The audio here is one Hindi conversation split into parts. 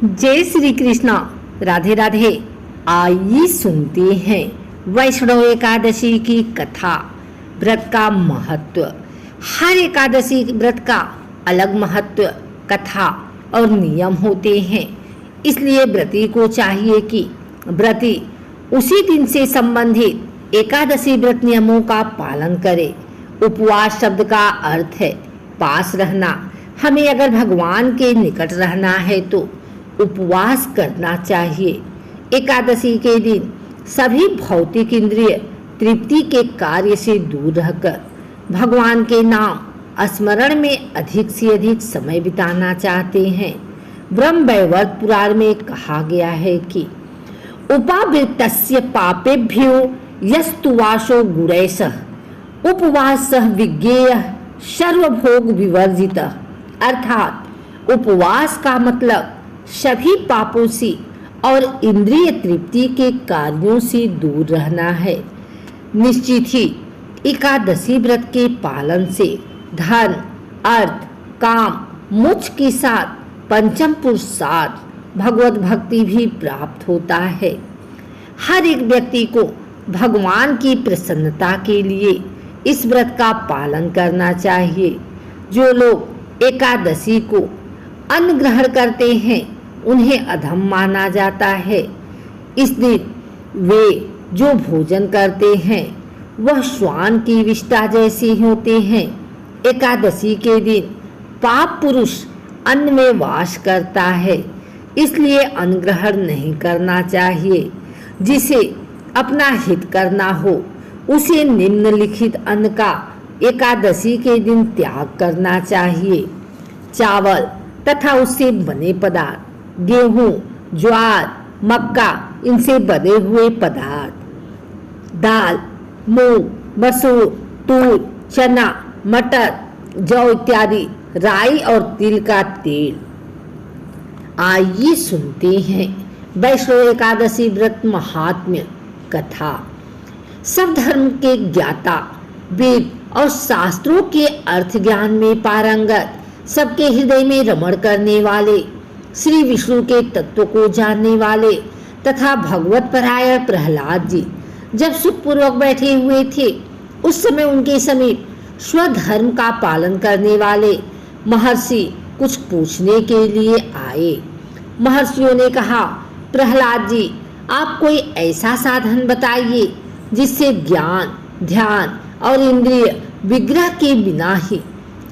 जय श्री कृष्णा, राधे राधे। आइए सुनते हैं वैष्णव एकादशी की कथा, व्रत का महत्व। हर एकादशी व्रत का अलग महत्व, कथा और नियम होते हैं। इसलिए व्रती को चाहिए कि व्रती उसी दिन से संबंधित एकादशी व्रत नियमों का पालन करे। उपवास शब्द का अर्थ है पास रहना। हमें अगर भगवान के निकट रहना है तो उपवास करना चाहिए। एकादशी के दिन सभी भौतिक इंद्रिय तृप्ति के कार्य से दूर रहकर भगवान के नाम स्मरण में अधिक से अधिक समय बिताना चाहते हैं। ब्रह्म वैवर्त पुराण में कहा गया है कि उपावृत्तस्य पापेभ्यो यस्तुवासो गुणैषः उपवासः विज्ञेयः सर्वभोग विवर्जितः। अर्थात उपवास का मतलब सभी पापों से और इंद्रिय तृप्ति के कार्यों से दूर रहना है। निश्चित ही एकादशी व्रत के पालन से धन, अर्थ, काम, मोक्ष के साथ पंचम पुरुषार्थ भगवत भक्ति भी प्राप्त होता है। हर एक व्यक्ति को भगवान की प्रसन्नता के लिए इस व्रत का पालन करना चाहिए। जो लोग एकादशी को अन्न ग्रहण करते हैं उन्हें अधम माना जाता है। इस दिन वे जो भोजन करते हैं वह श्वान की विष्ठा जैसे होते हैं। एकादशी के दिन पाप पुरुष अन्न में वास करता है, इसलिए अन्न ग्रहण नहीं करना चाहिए। जिसे अपना हित करना हो उसे निम्नलिखित अन्न का एकादशी के दिन त्याग करना चाहिए। चावल तथा उससे बने पदार्थ, गेहूं, ज्वार, मक्का, इनसे बने हुए पदार्थ, दाल, मूंग, मसूर, तूर, चना, मटर, जौ इत्यादि, राई और तिल का तेल। आइए सुनते हैं वैष्णव एकादशी व्रत महात्म्य कथा। सब धर्म के ज्ञाता, वेद और शास्त्रों के अर्थ ज्ञान में पारंगत, सबके हृदय में रमण करने वाले, श्री विष्णु के तत्व को जानने वाले तथा भगवत परायण प्रहलाद जी जब सुखपूर्वक बैठे हुए थे उस समय उनके समीप स्वधर्म का पालन करने वाले महर्षि कुछ पूछने के लिए आए। महर्षियों ने कहा, प्रहलाद जी, आप कोई ऐसा साधन बताइए जिससे ज्ञान, ध्यान और इंद्रिय विग्रह के बिना ही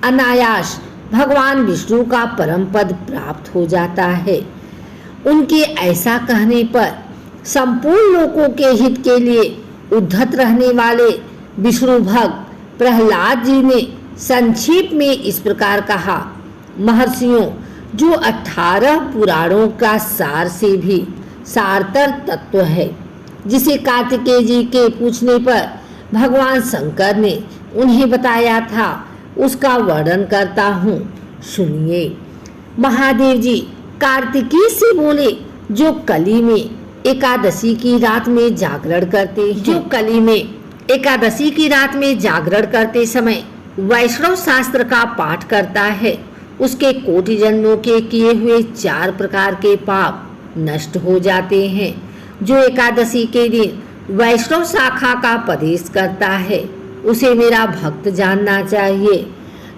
अनायास भगवान विष्णु का परम पद प्राप्त हो जाता है। उनके ऐसा कहने पर संपूर्ण लोकों के हित के लिए उद्धत रहने वाले विष्णु भक्त प्रहलाद जी ने संक्षेप में इस प्रकार कहा, महर्षियों, जो 18 पुराणों का सार से भी सारतर तत्व है, जिसे कार्तिकेय जी के पूछने पर भगवान शंकर ने उन्हें बताया था, उसका वर्णन करता हूँ, सुनिए। महादेव जी कार्तिकेय से बोले, जो कली में एकादशी की रात में जागरण करते हैं, जो कली में एकादशी की रात में जागरण करते समय वैष्णव शास्त्र का पाठ करता है, उसके कोटि जन्मों के किए हुए 4 प्रकार के पाप नष्ट हो जाते हैं। जो एकादशी के दिन वैष्णव शाखा का उपदेश करता है उसे मेरा भक्त जानना चाहिए।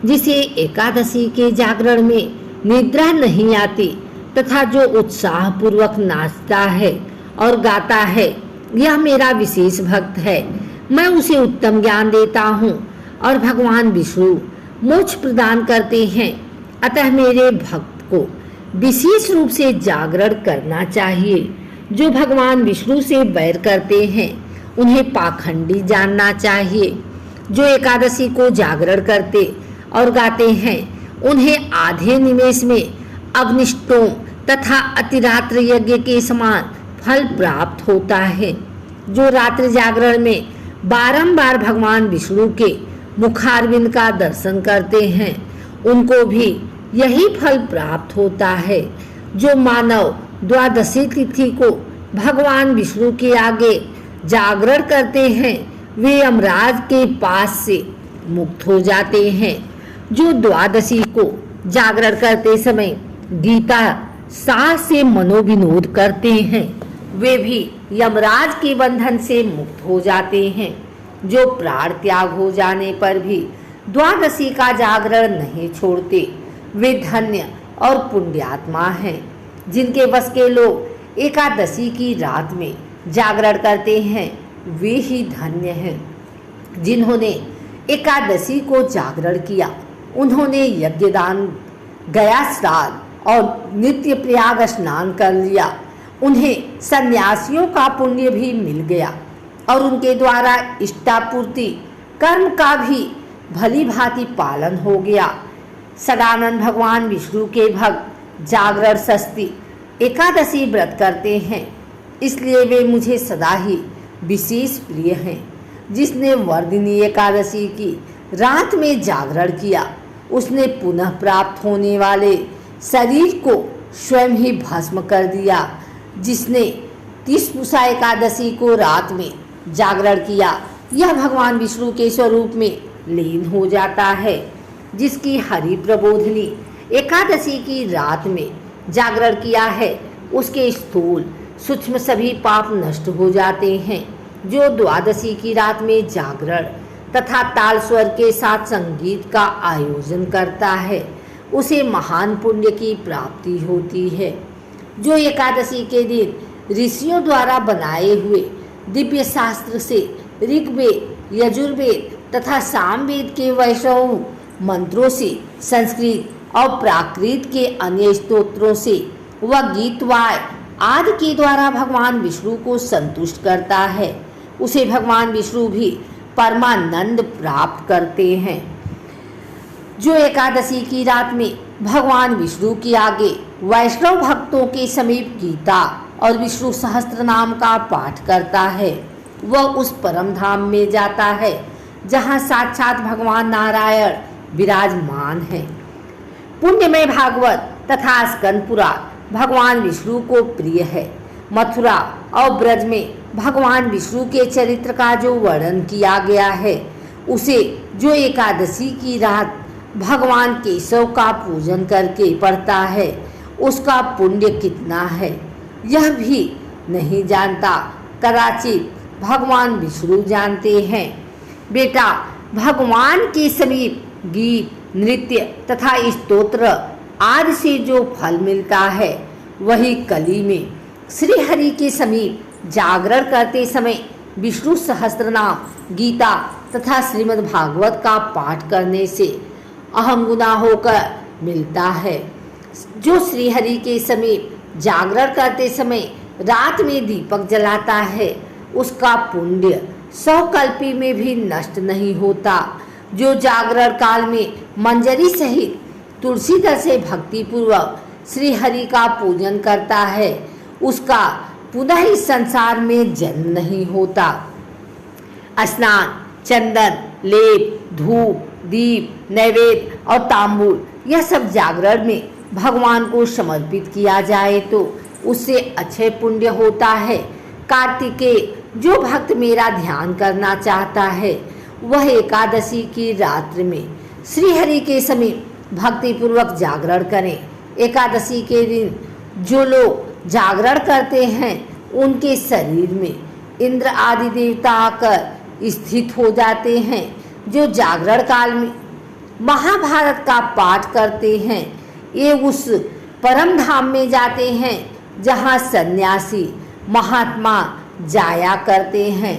जिसे एकादशी के जागरण में निद्रा नहीं आती तथा जो उत्साह पूर्वक नाचता है और गाता है, यह मेरा विशेष भक्त है। मैं उसे उत्तम ज्ञान देता हूँ और भगवान विष्णु मोक्ष प्रदान करते हैं। अतः मेरे भक्त को विशेष रूप से जागरण करना चाहिए। जो भगवान विष्णु से बैर करते हैं उन्हें पाखंडी जानना चाहिए। जो एकादशी को जागरण करते और गाते हैं उन्हें आधे निमेष में अग्निष्टोम तथा अतिरात्र यज्ञ के समान फल प्राप्त होता है। जो रात्रि जागरण में बारंबार भगवान विष्णु के मुखारविंद का दर्शन करते हैं उनको भी यही फल प्राप्त होता है। जो मानव द्वादशी तिथि को भगवान विष्णु के आगे जागरण करते हैं वे यमराज के पास से मुक्त हो जाते हैं। जो द्वादशी को जागरण करते समय गीता साहस से मनोविनोद करते हैं वे भी यमराज के बंधन से मुक्त हो जाते हैं। जो प्राण त्याग हो जाने पर भी द्वादशी का जागरण नहीं छोड़ते वे धन्य और पुण्यात्मा हैं। जिनके बस के लोग एकादशी की रात में जागरण करते हैं वे ही धन्य हैं। जिन्होंने एकादशी को जागरण किया उन्होंने यज्ञदान, गया श्राद्ध और नित्य प्रयाग स्नान कर लिया। उन्हें सन्यासियों का पुण्य भी मिल गया और उनके द्वारा इष्टापूर्ति कर्म का भी भली भांति पालन हो गया। सदानंद भगवान विष्णु के भक्त जागरण षष्ठी एकादशी व्रत करते हैं, इसलिए वे मुझे सदा ही विशेष प्रिय हैं। जिसने वर्धिनी एकादशी की रात में जागरण किया उसने पुनः प्राप्त होने वाले शरीर को स्वयं ही भस्म कर दिया। जिसने 30 पूषा एकादशी को रात में जागरण किया यह भगवान विष्णु के स्वरूप में लीन हो जाता है। जिसकी हरि प्रबोधिनी एकादशी की रात में जागरण किया है उसके स्थूल सूक्ष्म सभी पाप नष्ट हो जाते हैं। जो द्वादशी की रात में जागरण तथा ताल स्वर के साथ संगीत का आयोजन करता है उसे महान पुण्य की प्राप्ति होती है। जो एकादशी के दिन ऋषियों द्वारा बनाए हुए दिव्य शास्त्र से ऋग्वेद, यजुर्वेद तथा सामवेद के वैष्णव मंत्रों से, संस्कृत और प्राकृत के अन्य स्तोत्रों से व गीत वाय आदि के द्वारा भगवान विष्णु को संतुष्ट करता है उसे भगवान विष्णु भी परमानंद प्राप्त करते हैं। जो एकादशी की रात में भगवान विष्णु के आगे वैष्णव भक्तों के समीप गीता और विष्णु सहस्त्र नाम का पाठ करता है वह उस परम धाम में जाता है जहाँ साक्षात भगवान नारायण विराजमान है। पुण्यमय भागवत तथा स्कंद पुराण भगवान विष्णु को प्रिय है। मथुरा और ब्रज में भगवान विष्णु के चरित्र का जो वर्णन किया गया है उसे जो एकादशी की रात भगवान केशव का पूजन करके पढ़ता है उसका पुण्य कितना है यह भी नहीं जानता। कदाचित भगवान विष्णु जानते हैं। बेटा, भगवान के समीप गीत, नृत्य तथा स्तोत्र आदि से जो फल मिलता है वही कली में श्री हरि के समीप जागरण करते समय विष्णु सहस्त्रनाम, गीता तथा श्रीमद् भागवत का पाठ करने से अहम गुना होकर मिलता है। जो श्री हरि के समीप जागरण करते समय रात में दीपक जलाता है उसका पुण्य 100 कल्पी में भी नष्ट नहीं होता। जो जागरण काल में मंजरी सहित तुलसी दल से भक्ति पूर्वक श्री हरि का पूजन करता है उसका पुनः इस संसार में जन्म नहीं होता। स्नान, चंदन, लेप, धूप, दीप, नैवेद्य और तांबूल यह सब जागरण में भगवान को समर्पित किया जाए तो उससे अच्छे पुण्य होता है। कार्तिकेय, जो भक्त मेरा ध्यान करना चाहता है वह एकादशी की रात्रि में श्री हरि के समीप भक्ति पूर्वक जागरण करें। एकादशी के दिन जो लोग जागरण करते हैं उनके शरीर में इंद्र आदि देवता आकर स्थित हो जाते हैं। जो जागरण काल में महाभारत का पाठ करते हैं ये उस परम धाम में जाते हैं जहाँ सन्यासी महात्मा जाया करते हैं।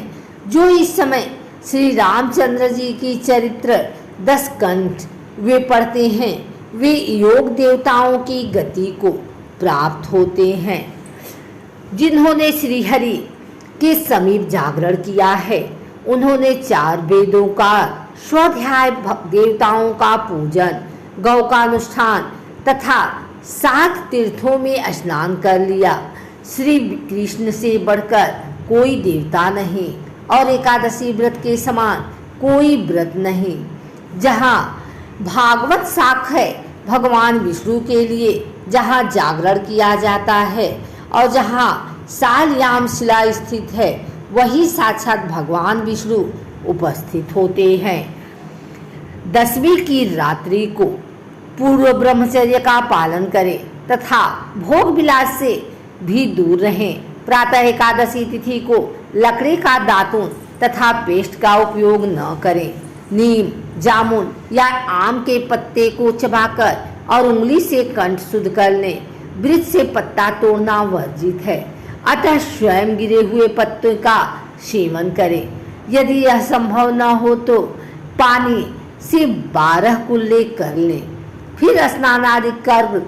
जो इस समय श्री रामचंद्र जी की चरित्र 10 कंठ वे पढ़ते हैं वे योग देवताओं की गति को प्राप्त होते हैं। जिन्होंने श्री हरि के समीप जागरण किया है उन्होंने 4 वेदों का स्वाध्याय, देवताओं का पूजन, गौ का अनुष्ठान तथा 7 तीर्थों में स्नान कर लिया। श्री कृष्ण से बढ़कर कोई देवता नहीं और एकादशी व्रत के समान कोई व्रत नहीं। जहाँ भागवत शाख है भगवान विष्णु के लिए जहाँ जागरण किया जाता है और जहाँ शालयाम शिला स्थित है वही साक्षात भगवान विष्णु उपस्थित होते हैं। 10वीं की रात्रि को पूर्व ब्रह्मचर्य का पालन करें तथा भोग विलास से भी दूर रहें। प्रातः एकादशी तिथि को लकड़ी का दातुन तथा पेस्ट का उपयोग न करें। नीम, जामुन या आम के पत्ते को चबाकर और उंगली से कंठ शुद्ध कर लें। वृक्ष से पत्ता तोड़ना वर्जित है, अतः स्वयं गिरे हुए पत्ते का सेवन करें। यदि यह संभव न हो तो पानी से 12 कुल्ले कर लें। फिर स्नान आदि कर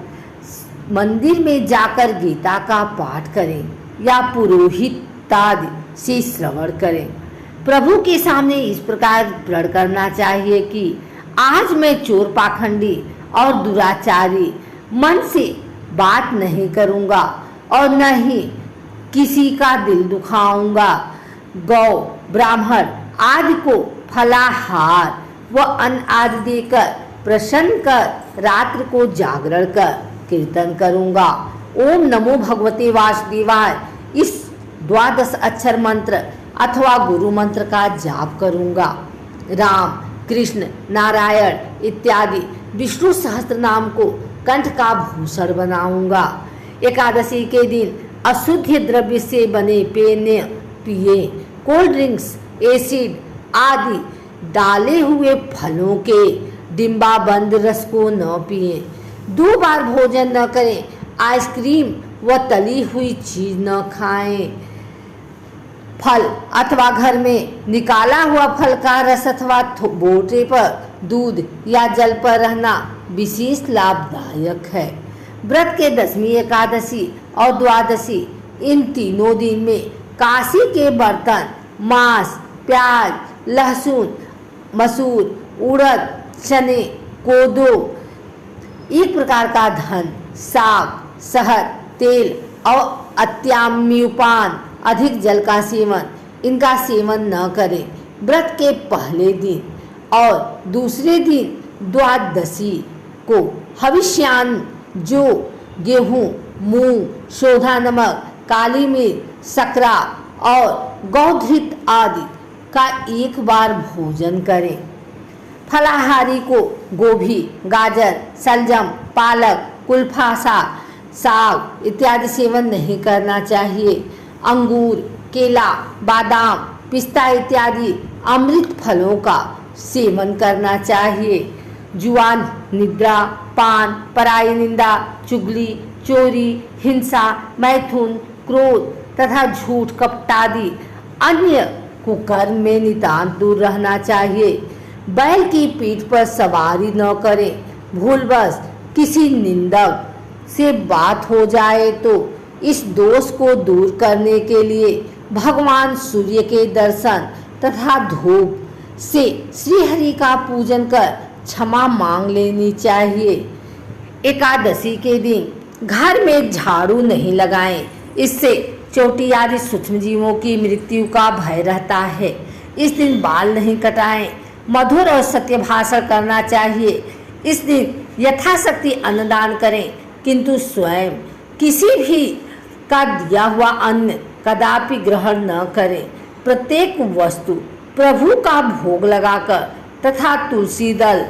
मंदिर में जाकर गीता का पाठ करें या पुरोहित आदि से श्रवण करें। प्रभु के सामने इस प्रकार प्रण करना चाहिए कि आज मैं चोर, पाखंडी और दुराचारी मन से बात नहीं करूंगा और न ही किसी का दिल दुखाऊंगा। गौ, ब्राह्मण आदि को फलाहार व अन्न आदि देकर प्रसन्न कर रात्रि को जागरण कर कीर्तन करूंगा। ओम नमो भगवते वासुदेवाय इस 12 अक्षर मंत्र अथवा गुरु मंत्र का जाप करूंगा। राम, कृष्ण, नारायण इत्यादि विष्णु सहस्त्र नाम को कंठ का भूषण बनाऊंगा। एकादशी के दिन अशुद्ध द्रव्य से बने पेय पिए, कोल्ड ड्रिंक्स, एसिड आदि डाले हुए फलों के डिब्बाबंद रस को न पिए। 2 बार भोजन न करें। आइसक्रीम व तली हुई चीज न खाएं। फल अथवा घर में निकाला हुआ फल का रस अथवा बोटे पर दूध या जल पर रहना विशेष लाभदायक है। व्रत के 10वीं एकादशी और द्वादशी इन तीनों दिन में काशी के बर्तन, मांस, प्याज, लहसुन, मसूर, उड़द, चने, कोदो, एक प्रकार का धन, साग, शहद, तेल और अत्याम्युपान, अधिक जल का सेवन, इनका सेवन न करें। व्रत के पहले दिन और दूसरे दिन द्वादशी को हविष्यान्न जो गेहूँ, मूंग, शोधा नमक, काली मिर्च, सकरा और गौधृत आदि का 1 बार भोजन करें। फलाहारी को गोभी, गाजर, सलजम, पालक, कुल्फा साग इत्यादि सेवन नहीं करना चाहिए। अंगूर, केला, बादाम, पिस्ता इत्यादि अमृत फलों का सेवन करना चाहिए। जुआन, निद्रा, पान, पराई निंदा, चुगली, चोरी, हिंसा, मैथुन, क्रोध तथा झूठ, कपटादि अन्य कुकर्म में नितांत दूर रहना चाहिए। बैल की पीठ पर सवारी न करें। भूलवश किसी निंदक से बात हो जाए तो इस दोष को दूर करने के लिए भगवान सूर्य के दर्शन तथा धूप से श्री हरि का पूजन कर क्षमा मांग लेनी चाहिए। एकादशी के दिन घर में झाड़ू नहीं लगाएं, इससे चोटी आदि सूक्ष्म जीवों की मृत्यु का भय रहता है। इस दिन बाल नहीं कटाएं। मधुर और सत्य भाषण करना चाहिए। इस दिन यथाशक्ति अन्नदान करें, किंतु स्वयं किसी भी का दिया हुआ अन्न कदापि ग्रहण न करें। प्रत्येक वस्तु प्रभु का भोग लगाकर तथा तुलसी दल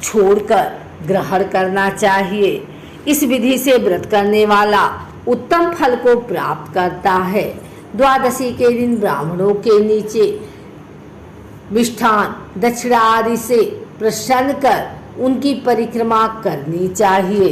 छोड़कर ग्रहण करना चाहिए। इस विधि से व्रत करने वाला उत्तम फल को प्राप्त करता है। द्वादशी के दिन ब्राह्मणों के नीचे मिष्ठान, दक्षिणा आदि से प्रसन्न कर उनकी परिक्रमा करनी चाहिए।